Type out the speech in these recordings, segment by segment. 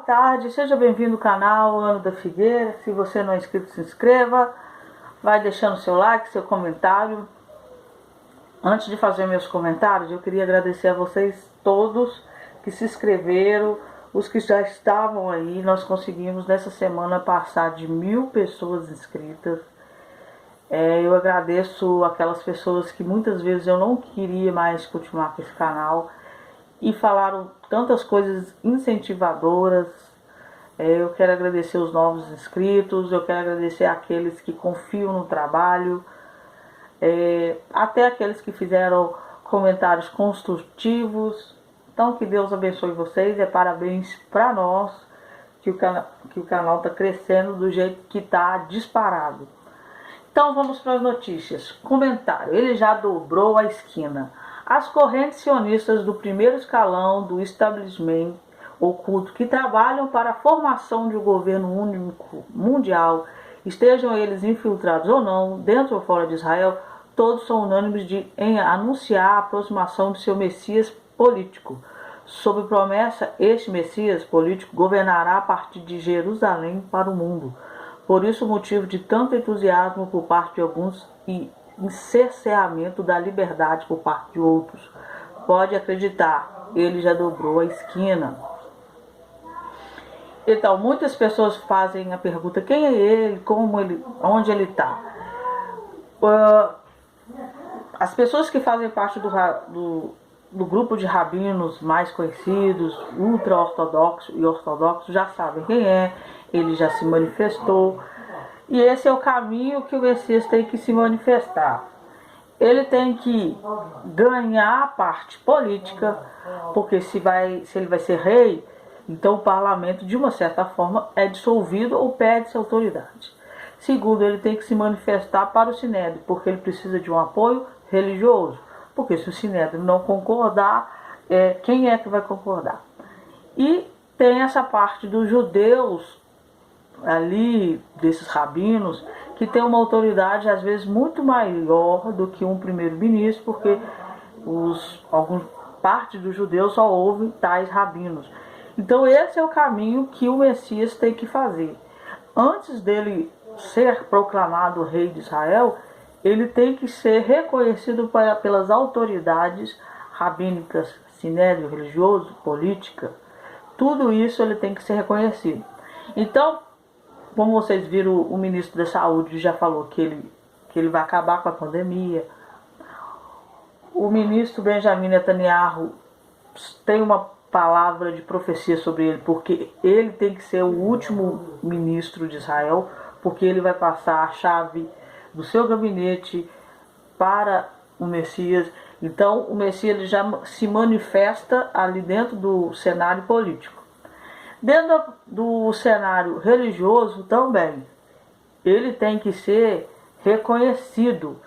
tarde, seja bem-vindo ao canal Ano da Figueira. Se você não é inscrito, se inscreva, vai deixando seu like, seu comentário. Antes de fazer meus comentários, eu queria agradecer a vocês todos que se inscreveram, os que já estavam aí. Nós conseguimos nessa semana passar de 1000 pessoas inscritas. Eu agradeço aquelas pessoas que muitas vezes eu não queria mais continuar com esse canal e falaram tantas coisas incentivadoras. Eu quero agradecer os novos inscritos, eu quero agradecer aqueles que confiam no trabalho, até aqueles que fizeram comentários construtivos. Então que Deus abençoe vocês, parabéns para nós, que o canal está crescendo do jeito que está disparado. Então vamos para as notícias. Comentário: ele já dobrou a esquina. As correntes sionistas do primeiro escalão do establishment oculto que trabalham para a formação de um governo único mundial, estejam eles infiltrados ou não, dentro ou fora de Israel, todos são unânimes em anunciar a aproximação de seu Messias político. Sob promessa, este Messias político governará a partir de Jerusalém para o mundo. Por isso o motivo de tanto entusiasmo por parte de alguns e cerceamento da liberdade por parte de outros. Pode acreditar, ele já dobrou a esquina. Então, muitas pessoas fazem a pergunta: quem é ele, como ele, onde ele está? As pessoas que fazem parte do grupo de rabinos mais conhecidos, ultra-ortodoxos e ortodoxos, já sabem quem é, ele já se manifestou. E esse é o caminho que o Messias tem que se manifestar. Ele tem que ganhar a parte política, porque se ele vai ser rei, então o parlamento, de uma certa forma, é dissolvido ou perde-se autoridade. Segundo, ele tem que se manifestar para o Sinédrio, porque ele precisa de um apoio religioso. Porque se o Sinédrio não concordar, quem é que vai concordar? E tem essa parte dos judeus ali, desses rabinos, que tem uma autoridade às vezes muito maior do que um primeiro-ministro, porque algumas partes dos judeus só ouvem tais rabinos. Então esse é o caminho que o Messias tem que fazer. Antes dele ser proclamado rei de Israel, ele tem que ser reconhecido pelas autoridades rabínicas, sinédrio religioso, política. Tudo isso ele tem que ser reconhecido. Então, como vocês viram, o ministro da Saúde já falou que ele vai acabar com a pandemia. O ministro Benjamin Netanyahu tem uma palavra de profecia sobre ele, porque ele tem que ser o último ministro de Israel, porque ele vai passar a chave do seu gabinete para o Messias. Então o Messias ele já se manifesta ali dentro do cenário político. Dentro do cenário religioso também, ele tem que ser reconhecido.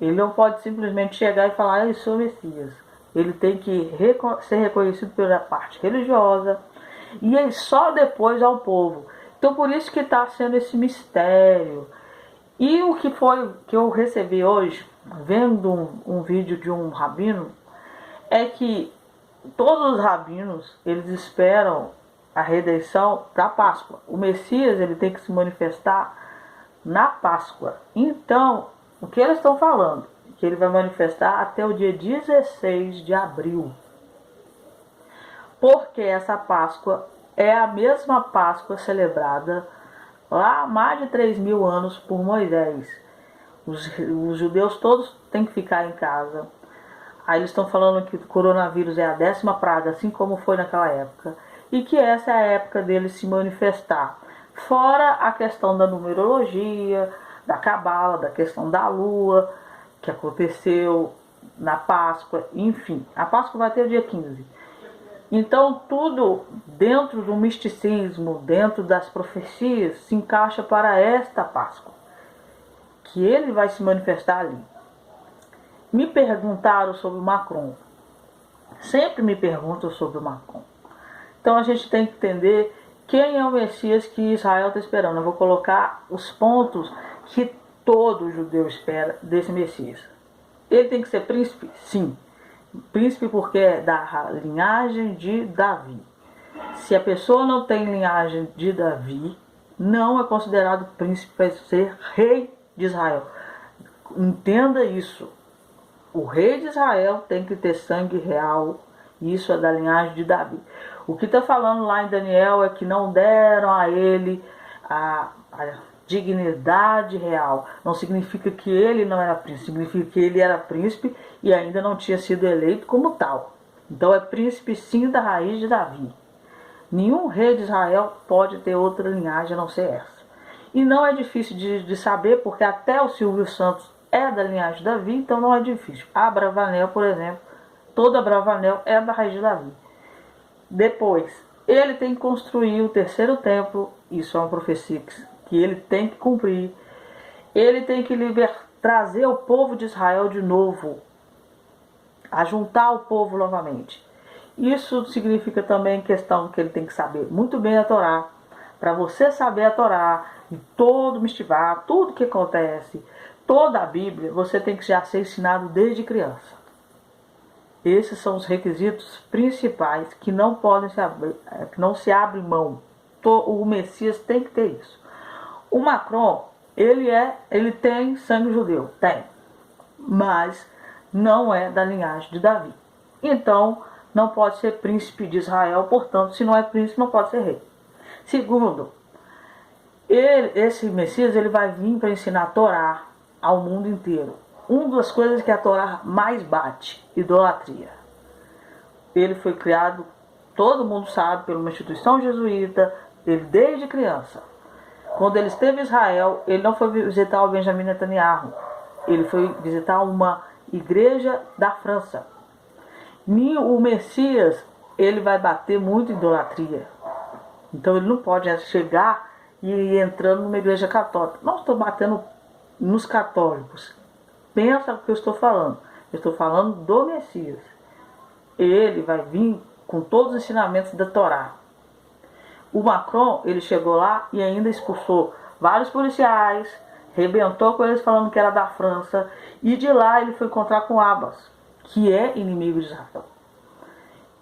Ele não pode simplesmente chegar e falar: eu sou Messias. Ele tem que ser reconhecido pela parte religiosa e aí só depois ao povo. Então por isso que está sendo esse mistério. E o que foi que eu recebi hoje, vendo um vídeo de um rabino, é que todos os rabinos, eles esperam a redenção para a Páscoa. O Messias ele tem que se manifestar na Páscoa. Então, o que eles estão falando? Que ele vai manifestar até o dia 16 de abril. Porque essa Páscoa é a mesma Páscoa celebrada lá há mais de 3.000 anos por Moisés. Os judeus todos têm que ficar em casa. Aí eles estão falando que o coronavírus é a 10ª praga, assim como foi naquela época. E que essa é a época dele se manifestar. Fora a questão da numerologia, da cabala, da questão da lua, que aconteceu na Páscoa, enfim. A Páscoa vai ter o dia 15. Então tudo dentro do misticismo, dentro das profecias, se encaixa para esta Páscoa, que ele vai se manifestar ali. Me perguntaram sobre o Macron. Sempre me perguntam sobre o Macron. Então a gente tem que entender quem é o Messias que Israel está esperando. Eu vou colocar os pontos que todo judeu espera desse Messias. Ele tem que ser príncipe? Sim. Príncipe porque é da linhagem de Davi. Se a pessoa não tem linhagem de Davi, não é considerado príncipe, vai ser rei de Israel. Entenda isso. O rei de Israel tem que ter sangue real. Isso é da linhagem de Davi. O que está falando lá em Daniel é que não deram a ele a dignidade real. Não significa que ele não era príncipe, significa que ele era príncipe e ainda não tinha sido eleito como tal. Então é príncipe sim da raiz de Davi. Nenhum rei de Israel pode ter outra linhagem a não ser essa. E não é difícil de saber, porque até o Silvio Santos é da linhagem de Davi, então não é difícil. A Abravanel, por exemplo, toda Abravanel é da raiz de Davi. Depois, ele tem que construir o terceiro templo, isso é uma profecia que ele tem que cumprir. Ele tem que trazer o povo de Israel de novo, a juntar o povo novamente. Isso significa também questão que ele tem que saber muito bem a Torá. Para você saber a Torá e todo o Mishtivá, tudo que acontece, toda a Bíblia, você tem que já ser ensinado desde criança. Esses são os requisitos principais que não podem se abrir, que não se abre mão. O Messias tem que ter isso. O Macron, ele tem sangue judeu, tem, mas não é da linhagem de Davi. Então, não pode ser príncipe de Israel, portanto, se não é príncipe, não pode ser rei. Segundo, esse Messias ele vai vir para ensinar a Torá ao mundo inteiro. Uma das coisas que a Torá mais bate, idolatria. Ele foi criado, todo mundo sabe, por uma instituição jesuíta, ele desde criança. Quando ele esteve em Israel, ele não foi visitar o Benjamin Netanyahu. Ele foi visitar uma igreja da França. O Messias, ele vai bater muito em idolatria. Então ele não pode chegar e ir entrando numa igreja católica. Não estou batendo nos católicos. Pensa o que eu estou falando. Eu estou falando do Messias. Ele vai vir com todos os ensinamentos da Torá. O Macron, ele chegou lá e ainda expulsou vários policiais, rebentou com eles falando que era da França, e de lá ele foi encontrar com Abbas, que é inimigo de Israel.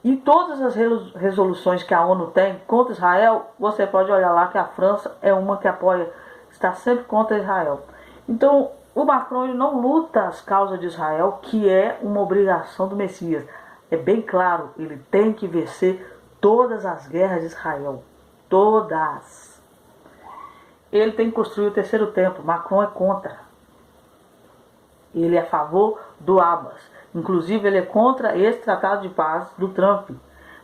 E todas as resoluções que a ONU tem contra Israel, você pode olhar lá que a França é uma que apoia, está sempre contra Israel. Então, o Macron ele não luta as causas de Israel, que é uma obrigação do Messias. É bem claro, ele tem que vencer todas as guerras de Israel. Todas. Ele tem que construir o terceiro templo. Macron é contra. Ele é a favor do Abbas. Inclusive ele é contra esse tratado de paz do Trump.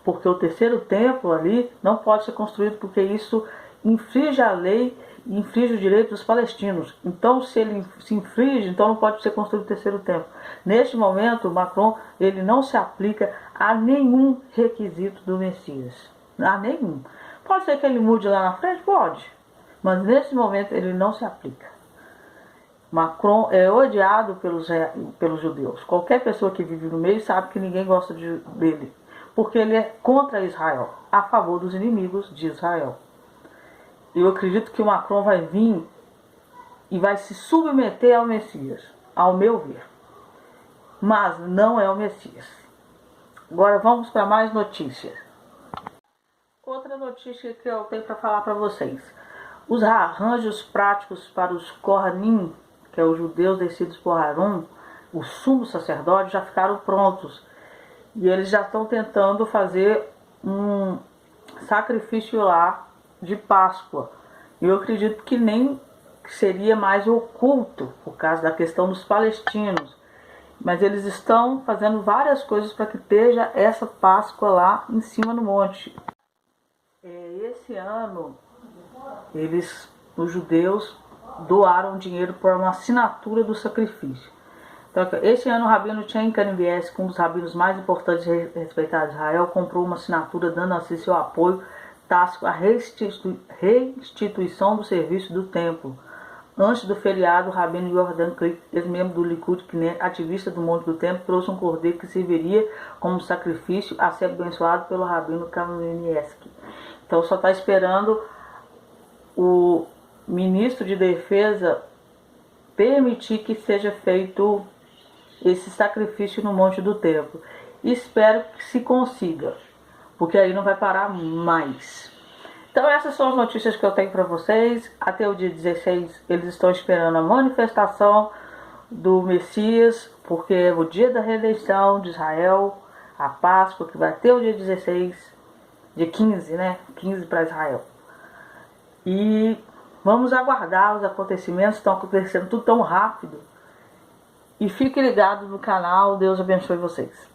Porque o terceiro templo ali não pode ser construído porque isso infringe a lei e infringe o direito dos palestinos. Então se ele se infringe, então não pode ser construído o terceiro templo. Neste momento Macron ele não se aplica a nenhum requisito do Messias. A nenhum. Pode ser que ele mude lá na frente? Pode. Mas nesse momento ele não se aplica. Macron é odiado pelos judeus. Qualquer pessoa que vive no meio sabe que ninguém gosta dele. Porque ele é contra Israel, a favor dos inimigos de Israel. Eu acredito que o Macron vai vir e vai se submeter ao Messias, ao meu ver. Mas não é o Messias. Agora vamos para mais notícias. Outra notícia que eu tenho para falar para vocês. Os arranjos práticos para os Kohanim, que é os judeus descidos por Arão, o sumo sacerdote, já ficaram prontos. E eles já estão tentando fazer um sacrifício lá de Páscoa. E eu acredito que nem seria mais oculto, por causa da questão dos palestinos. Mas eles estão fazendo várias coisas para que esteja essa Páscoa lá em cima no monte. Esse ano, os judeus doaram dinheiro para uma assinatura do sacrifício. Então, esse ano o rabino Chen Kanivies, um dos rabinos mais importantes e respeitados de Israel, comprou uma assinatura dando assim seu apoio tácito à restituição do serviço do templo. Antes do feriado, o rabino Jordan Klick, ex-membro do Likud, ativista do Monte do Templo, trouxe um cordeiro que serviria como sacrifício a ser abençoado pelo rabino Kamenetsky. Então só está esperando o ministro de Defesa permitir que seja feito esse sacrifício no Monte do Templo. Espero que se consiga. porque aí não vai parar mais. Então essas são as notícias que eu tenho para vocês. Até o dia 16 eles estão esperando a manifestação do Messias, porque é o dia da redenção de Israel, a Páscoa, que vai ter o dia 16, dia 15, né? 15 para Israel. E vamos aguardar, os acontecimentos estão acontecendo tudo tão rápido. E fique ligado no canal, Deus abençoe vocês.